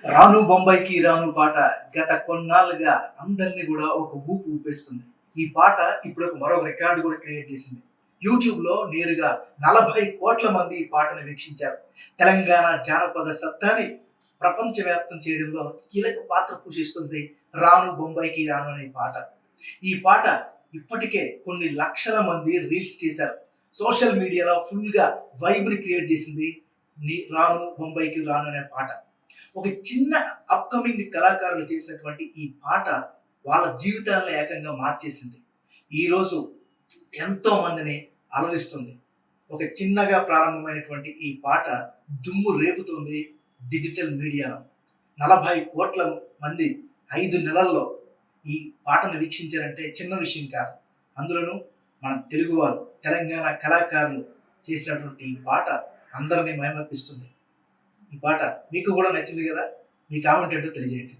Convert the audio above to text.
రాను బొంబాయికి రాను పాట గత కొన్నాళ్ళుగా అందరినీ కూడా ఒక ఊపు ఊపేస్తుంది. ఈ పాట ఇప్పుడు మరొక రికార్డ్ కూడా క్రియేట్ చేసింది. యూట్యూబ్‌లో నేరుగా 40,00,00,000 మంది ఈ పాటను వీక్షించారు. తెలంగాణ జానపద సత్తాని ప్రపంచవ్యాప్తం చేయడంలో కీలక పాత్ర పోషిస్తుంది 'రాను బొంబాయికి రాను' అనే పాట. ఈ పాట ఇప్పటికే కొన్ని లక్షల మంది రీల్స్ చేశారు. సోషల్ మీడియాలో ఫుల్‌గా వైబ్‌ని క్రియేట్ చేసింది 'రాను బొంబాయికి రాను' అనే పాట. ఒక చిన్న అప్‌కమింగ్ కళాకారులు చేసినటువంటి ఈ పాట వాళ్ళ జీవితాలను ఏకంగా మార్చేసింది. ఈరోజు ఎంతో మందిని అలరిస్తుంది. ఒక చిన్నగా ప్రారంభమైనటువంటి ఈ పాట దుమ్ము రేపుతుంది డిజిటల్ మీడియాలో. 40,00,00,000 మంది 5 నెలల్లో ఈ పాటను వీక్షించారంటే చిన్న విషయం కాదు. అందులోనూ మన తెలుగువారు, తెలంగాణ కళాకారులు చేసినటువంటి ఈ పాట అందరిని మైమరిపిస్తుంది. ఈ పాట మీకు కూడా నచ్చింది కదా? మీ కామెంట్ ఏంటో తెలియజేయండి.